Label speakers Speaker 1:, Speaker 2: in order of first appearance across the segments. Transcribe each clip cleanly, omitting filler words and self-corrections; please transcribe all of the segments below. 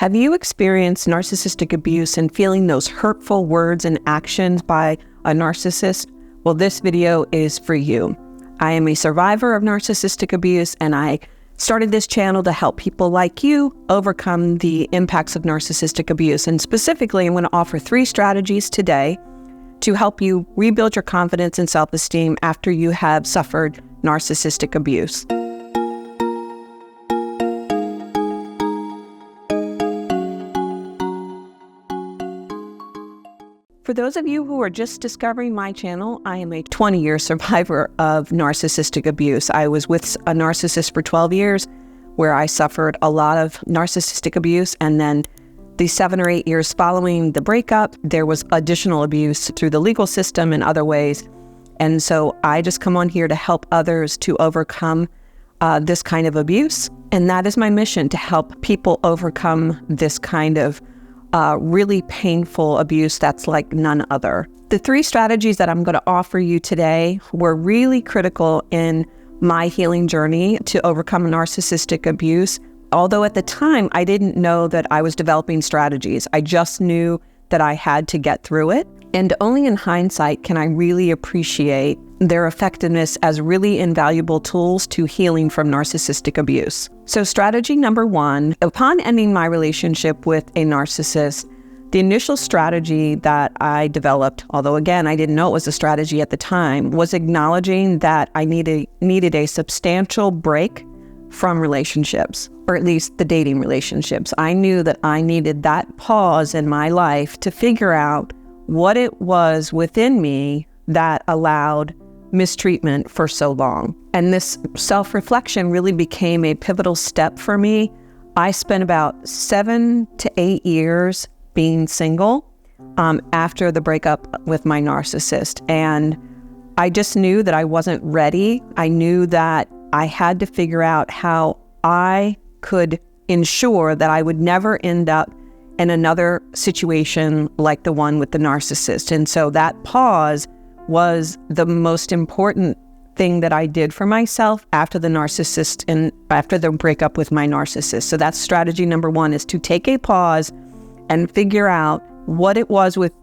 Speaker 1: Have you experienced narcissistic abuse and feeling those hurtful words and actions by a narcissist? Well, this video is for you. I am a survivor of narcissistic abuse, and I started this channel to help people like you overcome the impacts of narcissistic abuse. And specifically, I'm going to offer 3 strategies today to help you rebuild your confidence and self-esteem after you have suffered narcissistic abuse. For those of you who are just discovering my channel, I am a 20-year survivor of narcissistic abuse. I was with a narcissist for 12 years where I suffered a lot of narcissistic abuse, and then the 7 or 8 years following the breakup, there was additional abuse through the legal system and other ways. And so I just come on here to help others to overcome this kind of abuse. And that is my mission, to help people overcome this kind of really painful abuse that's like none other. The 3 strategies that I'm going to offer you today were really critical in my healing journey to overcome narcissistic abuse. Although at the time, I didn't know that I was developing strategies. I just knew that I had to get through it. And only in hindsight can I really appreciate their effectiveness as really invaluable tools to healing from narcissistic abuse. So strategy number 1, upon ending my relationship with a narcissist, the initial strategy that I developed, although again, I didn't know it was a strategy at the time, was acknowledging that I needed a substantial break from relationships, or at least the dating relationships. I knew that I needed that pause in my life to figure out what it was within me that allowed mistreatment for so long. And this self-reflection really became a pivotal step for me. I spent about 7 to 8 years being single after the breakup with my narcissist. And I just knew that I wasn't ready. I knew that I had to figure out how I could ensure that I would never end up in another situation like the one with the narcissist. And so that pause was the most important thing that I did for myself after the narcissist and after the breakup with my narcissist. So that's strategy number 1, is to take a pause and figure out what it was with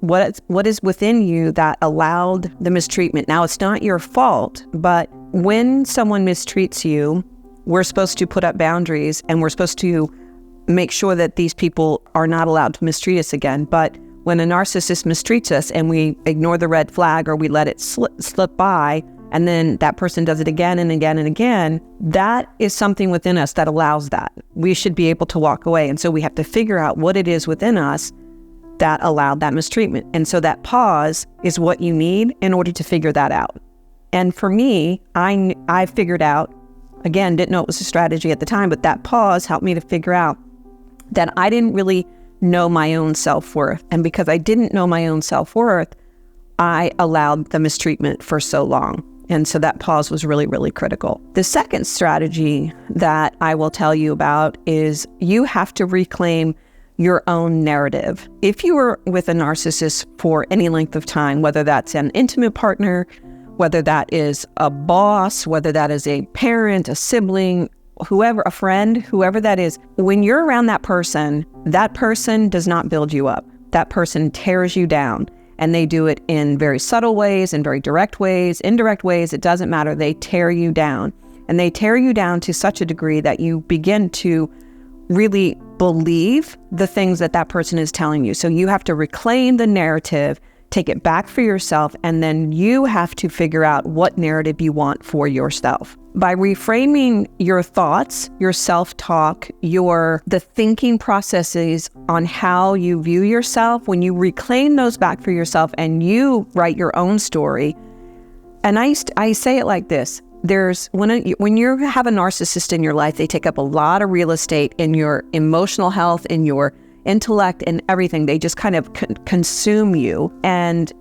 Speaker 1: what is within you that allowed the mistreatment. Now, it's not your fault, but when someone mistreats you, we're supposed to put up boundaries, and we're supposed to make sure that these people are not allowed to mistreat us again. But when a narcissist mistreats us and we ignore the red flag, or we let it slip by, and then that person does it again and again and again, that is something within us that allows that. We should be able to walk away. And so we have to figure out what it is within us that allowed that mistreatment. And so that pause is what you need in order to figure that out. And for me, I figured out, again, didn't know it was a strategy at the time, but that pause helped me to figure out that I didn't really know my own self-worth. And because I didn't know my own self-worth, I allowed the mistreatment for so long. And so that pause was really, really critical. The second strategy that I will tell you about is you have to reclaim your own narrative. If you were with a narcissist for any length of time, whether that's an intimate partner, whether that is a boss, whether that is a parent, a sibling, whoever, a friend, whoever that is, when you're around that person does not build you up. That person tears you down. And they do it in very subtle ways, in very direct ways, indirect ways, it doesn't matter. They tear you down. And they tear you down to such a degree that you begin to really believe the things that that person is telling you. So you have to reclaim the narrative, take it back for yourself, and then you have to figure out what narrative you want for yourself. By reframing your thoughts, your self-talk, the thinking processes on how you view yourself, when you reclaim those back for yourself and you write your own story. And I say it like this. When you have a narcissist in your life, they take up a lot of real estate in your emotional health, in your intellect, and everything. They just kind of consume you, and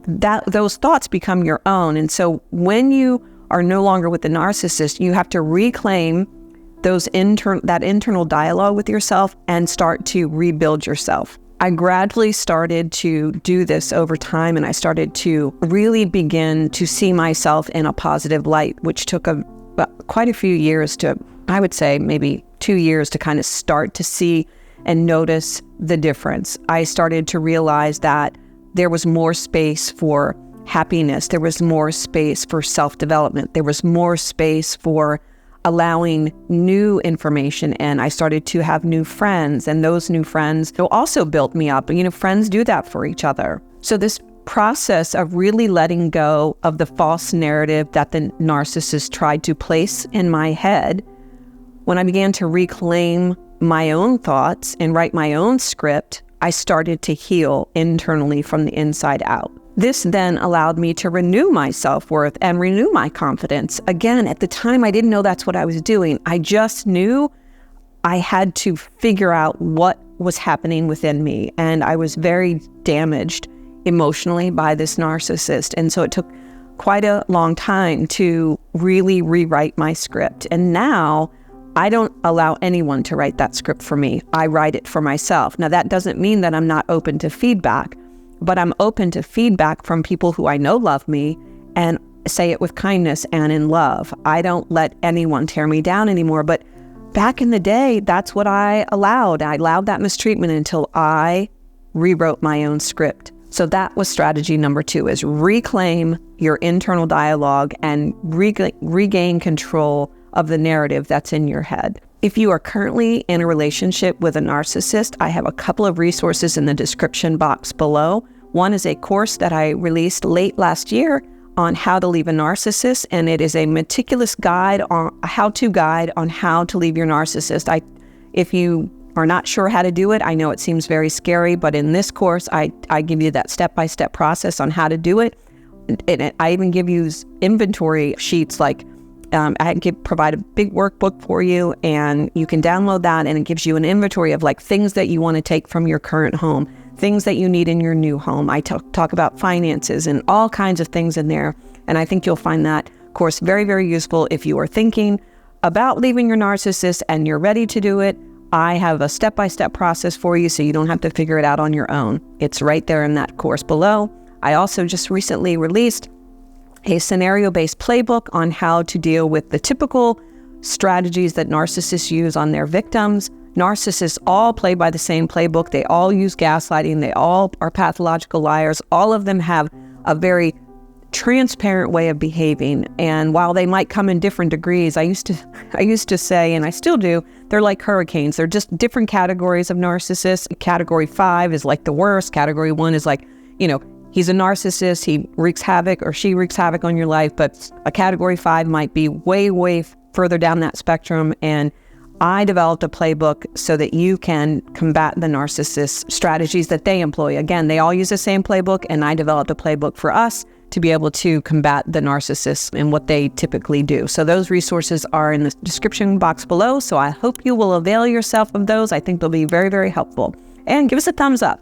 Speaker 1: those thoughts become your own. And so when you are no longer with the narcissist, you have to reclaim that internal dialogue with yourself and start to rebuild yourself. I gradually started to do this over time, and I started to really begin to see myself in a positive light, which took quite a few years to, I would say maybe 2 years, to kind of start to see and notice the difference. I started to realize that there was more space for happiness. There was more space for self-development. There was more space for allowing new information in. I started to have new friends, and those new friends also built me up. Friends do that for each other. So this process of really letting go of the false narrative that the narcissist tried to place in my head, when I began to reclaim my own thoughts and write my own script, I started to heal internally from the inside out. This then allowed me to renew my self-worth and renew my confidence. Again, at the time, I didn't know that's what I was doing. I just knew I had to figure out what was happening within me. And I was very damaged emotionally by this narcissist. And so it took quite a long time to really rewrite my script. And now I don't allow anyone to write that script for me. I write it for myself. Now, that doesn't mean that I'm not open to feedback, but I'm open to feedback from people who I know love me and say it with kindness and in love. I don't let anyone tear me down anymore. But back in the day, that's what I allowed. I allowed that mistreatment until I rewrote my own script. So that was strategy number 2, is reclaim your internal dialogue and regain control of the narrative that's in your head. If you are currently in a relationship with a narcissist, I have a couple of resources in the description box below. One is a course that I released late last year on how to leave a narcissist, and it is a meticulous guide, on a how-to guide on how to leave your narcissist. If you are not sure how to do it, I know it seems very scary, but in this course, I give you that step-by-step process on how to do it. And I even give you inventory sheets, like provide a big workbook for you, and you can download that, and it gives you an inventory of like things that you want to take from your current home, things that you need in your new home. I talk about finances and all kinds of things in there. And I think you'll find that course very, very useful if you are thinking about leaving your narcissist and you're ready to do it. I have a step-by-step process for you so you don't have to figure it out on your own. It's right there in that course below. I also just recently released a scenario-based playbook on how to deal with the typical strategies that narcissists use on their victims. Narcissists all play by the same playbook. They all use gaslighting. They all are pathological liars. All of them have a very transparent way of behaving. And while they might come in different degrees, I used to say, and I still do, they're like hurricanes. They're just different categories of narcissists. Category 5 is like the worst. Category 1 is like, he's a narcissist. He wreaks havoc, or she wreaks havoc on your life. But a category 5 might be way, way further down that spectrum. And I developed a playbook so that you can combat the narcissist strategies that they employ. Again, they all use the same playbook, and I developed a playbook for us to be able to combat the narcissists and what they typically do. So those resources are in the description box below. So I hope you will avail yourself of those. I think they'll be very, very helpful. And give us a thumbs up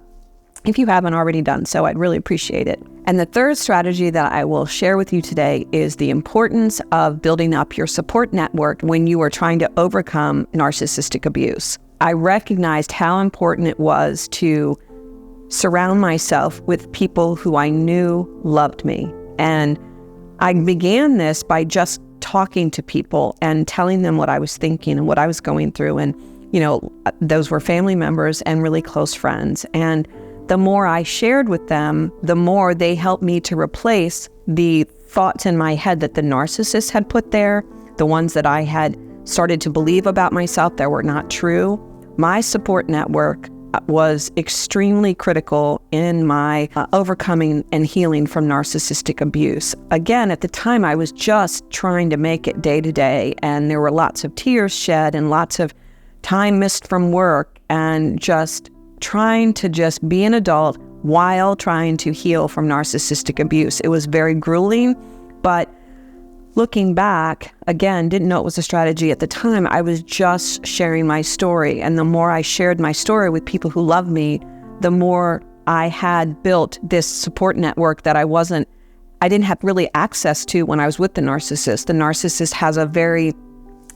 Speaker 1: if you haven't already done so. I'd really appreciate it. And the third strategy that I will share with you today is the importance of building up your support network when you are trying to overcome narcissistic abuse. I recognized how important it was to surround myself with people who I knew loved me. And I began this by just talking to people and telling them what I was thinking and what I was going through. And, those were family members and really close friends. And the more I shared with them, the more they helped me to replace the thoughts in my head that the narcissist had put there, the ones that I had started to believe about myself that were not true. My support network was extremely critical in my overcoming and healing from narcissistic abuse. Again, at the time, I was just trying to make it day to day, and there were lots of tears shed and lots of time missed from work, and just trying to just be an adult while trying to heal from narcissistic abuse. It was very grueling, but looking back, again, didn't know it was a strategy at the time. I was just sharing my story. And the more I shared my story with people who loved me, the more I had built this support network that I didn't have really access to when I was with the narcissist. The narcissist has a very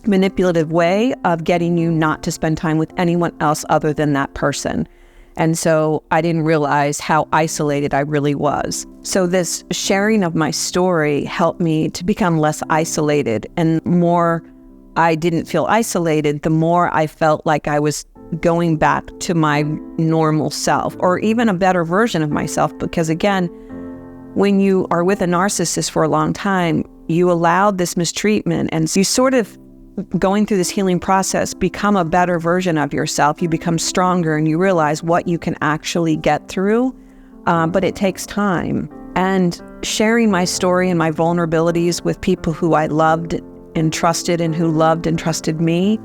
Speaker 1: manipulative way of getting you not to spend time with anyone else other than that person. And so I didn't realize how isolated I really was. So this sharing of my story helped me to become less isolated. And the more I didn't feel isolated, the more I felt like I was going back to my normal self, or even a better version of myself. Because again, when you are with a narcissist for a long time, you allowed this mistreatment, and you sort of, going through this healing process, become a better version of yourself. You become stronger and you realize what you can actually get through, but it takes time. And sharing my story and my vulnerabilities with people who I loved and trusted, and who loved and trusted me,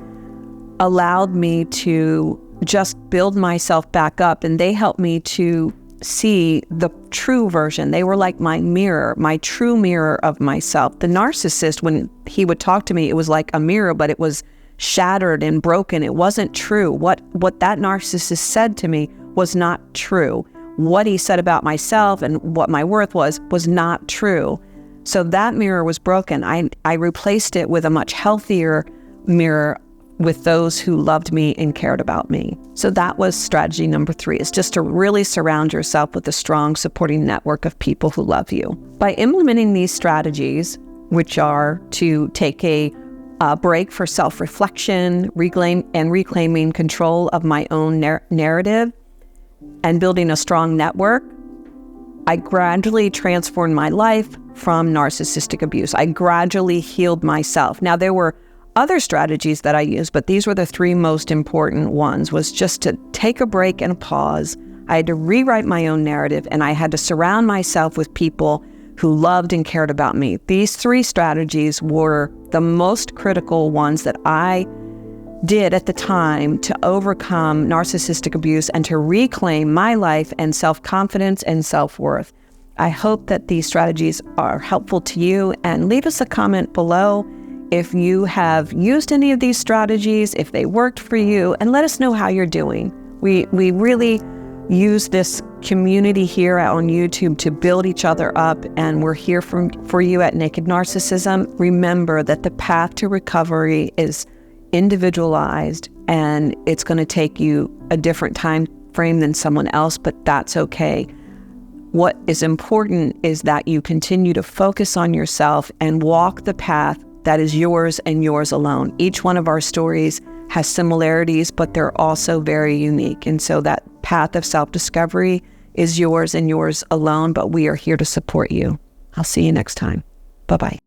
Speaker 1: allowed me to just build myself back up. And they helped me to see the true version. They were like my mirror, my true mirror of myself. The narcissist, when he would talk to me, it was like a mirror, but it was shattered and broken. It wasn't true. What that narcissist said to me was not true. What he said about myself and what my worth was not true. So that mirror was broken. I replaced it with a much healthier mirror, with those who loved me and cared about me. So that was strategy number 3, is just to really surround yourself with a strong supporting network of people who love you. By implementing these strategies, which are to take a break for self-reflection, reclaiming control of my own narrative, and building a strong network, I gradually transformed my life from narcissistic abuse. I gradually healed myself. Now, there were other strategies that I used, but these were the 3 most important ones, was just to take a break and pause. I had to rewrite my own narrative, and I had to surround myself with people who loved and cared about me. These 3 strategies were the most critical ones that I did at the time to overcome narcissistic abuse and to reclaim my life and self-confidence and self-worth. I hope that these strategies are helpful to you, and leave us a comment below if you have used any of these strategies, if they worked for you, and let us know how you're doing. We really use this community here on YouTube to build each other up, and we're here for you at Naked Narcissism. Remember that the path to recovery is individualized, and it's going to take you a different time frame than someone else, but that's okay. What is important is that you continue to focus on yourself and walk the path that is yours and yours alone. Each one of our stories has similarities, but they're also very unique. And so that path of self-discovery is yours and yours alone, but we are here to support you. I'll see you next time. Bye-bye.